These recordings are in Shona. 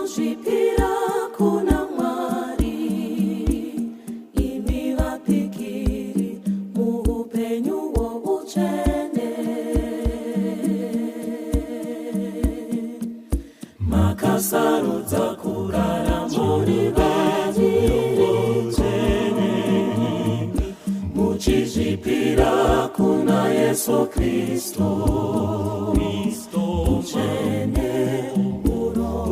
munozvipira kuna Mwari, imi vapikiri muupenyu hwoutsvene. Makasarudza kugara muri vatsvene, muchizvipira kuna Yesu Kristu. Utsvene,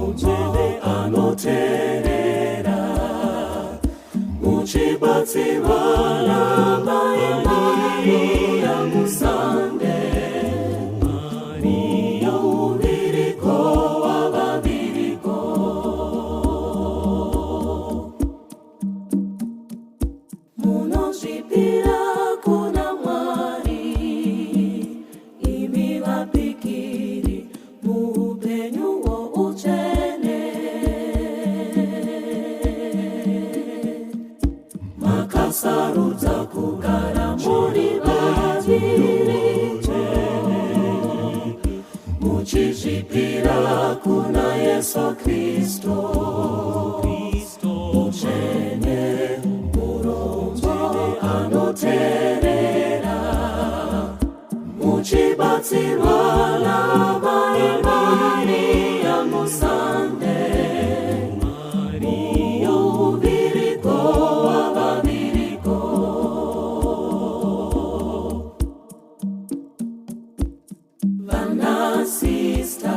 utsvene anoteerera, muchibatsirwa naMariya musande, Mariya uviriko wavaviriko. Munozvipira kuna Mwari, imi vapikiri muupenyu hwoutsvene. Makasarudza kugara muri vatsvene, muchizvipira kuna Yesu Kristu. Utsvene, utsvene anoteerera, muchibatsirwa naMariya musande, Mariya uviriko wavaviriko. Vanasista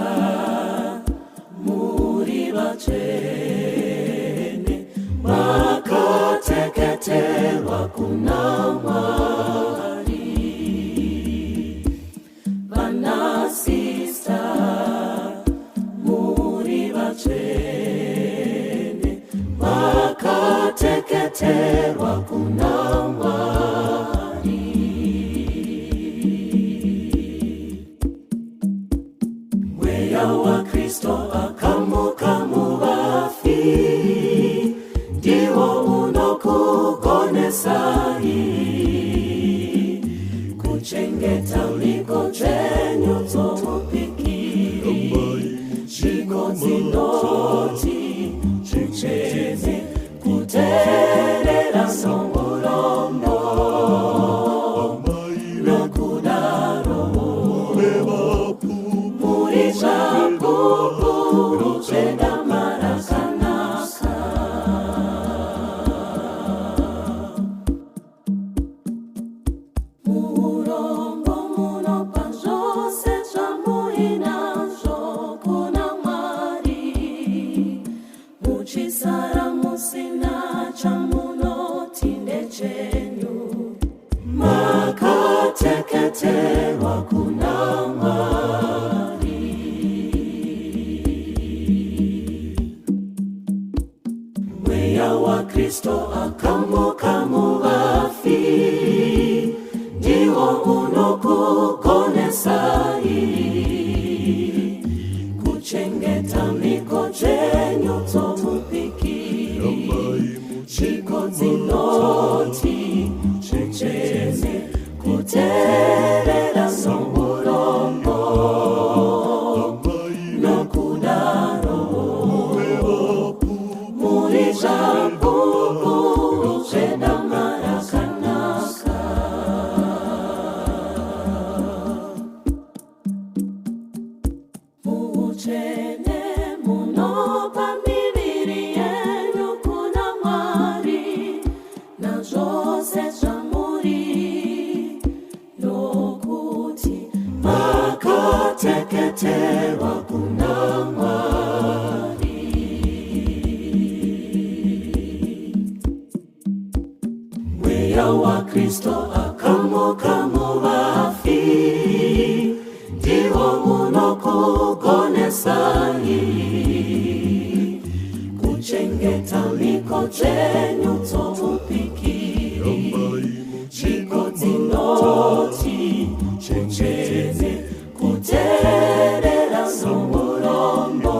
muri vatsvene, makateketerwa kuna Mwari. Vanasista muri vatsvene, makateketerwa kuna Mwari. Mweya waKristu akamuka muvafi, ndiwo unokugonesai kuchengeta mhiko dzenyu dzomupikiri. Mhiko dzinoti utsvene, kuteerera somurombo, nokudaro muri zvapupuru zvedama rakanaka. Murombo munopa zvose zvamuinazvo kuna Mwari, muchisara musina chamunoti ndechenyu. Makateketerwa kuna Mwari. Mweya waKristu akamuka muvafi, ndiwo unokugonesai kuchengeta mhiko dzenyu dzomupikiri. Mhiko dzinoti utsvene, kuteerera somurombo, nokudaro muri zvapupuru zvedama rakanaka. Muutsvene munopa miviri yenyu kuna Mwari, nazvose zvamuri, nokuti makateketerwa kuna Mwari. Mweya waKristu akamuka muvafi, ndiwo unokugonesai kuchengeta mhiko dzenyu dzomupikiri. Mhiko dzinoti utsvene, kuteerera somurombo,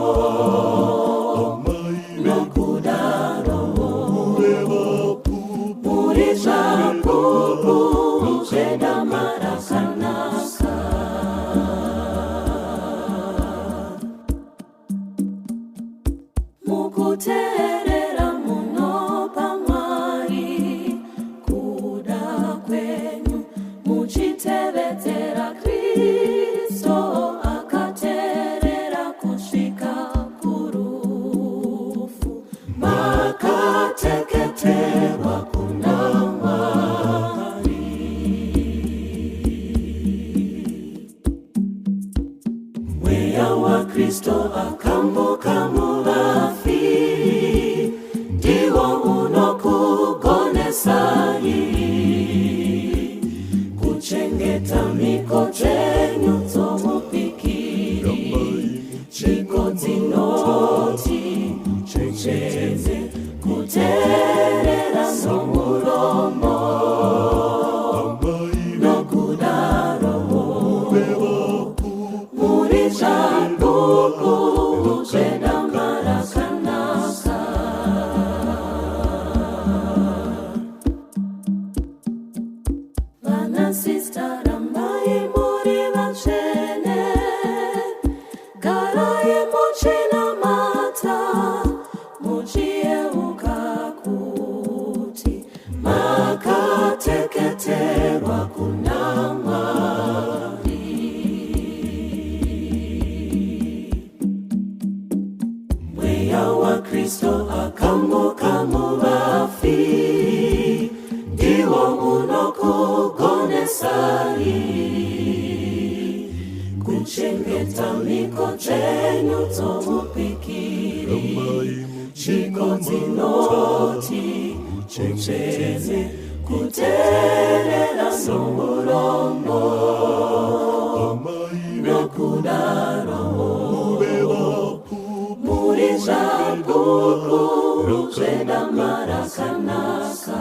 nokudaro muri zvapupuru zvedama rakanaka. mukuterera muno pamwari kuda kwenyu muchitevedera Kristo akaterera kusvika kurufu makateketerwa kuna Mwari. Mweya wa Kristo akambuka muvafi ndiwo unokugonesai kuchengeta miko chenyu dzomupikiri chiko dzinoti mucheze kuterera somurombo nokudaro muri zvapupu zvedamarakanaka. Vanasista rambai muri vatsvene garai muchinamata muchiyeuka kuti makateketerwa kuna Mwari. Mweya wa Kristo akambuka muvafi ndiwo unokugonesai kuchengeta miko chenyu dzomupikiri chiko dzinoti mucheze kuterera somurombo nokudaro muri zvapupu zvedamarakanaka.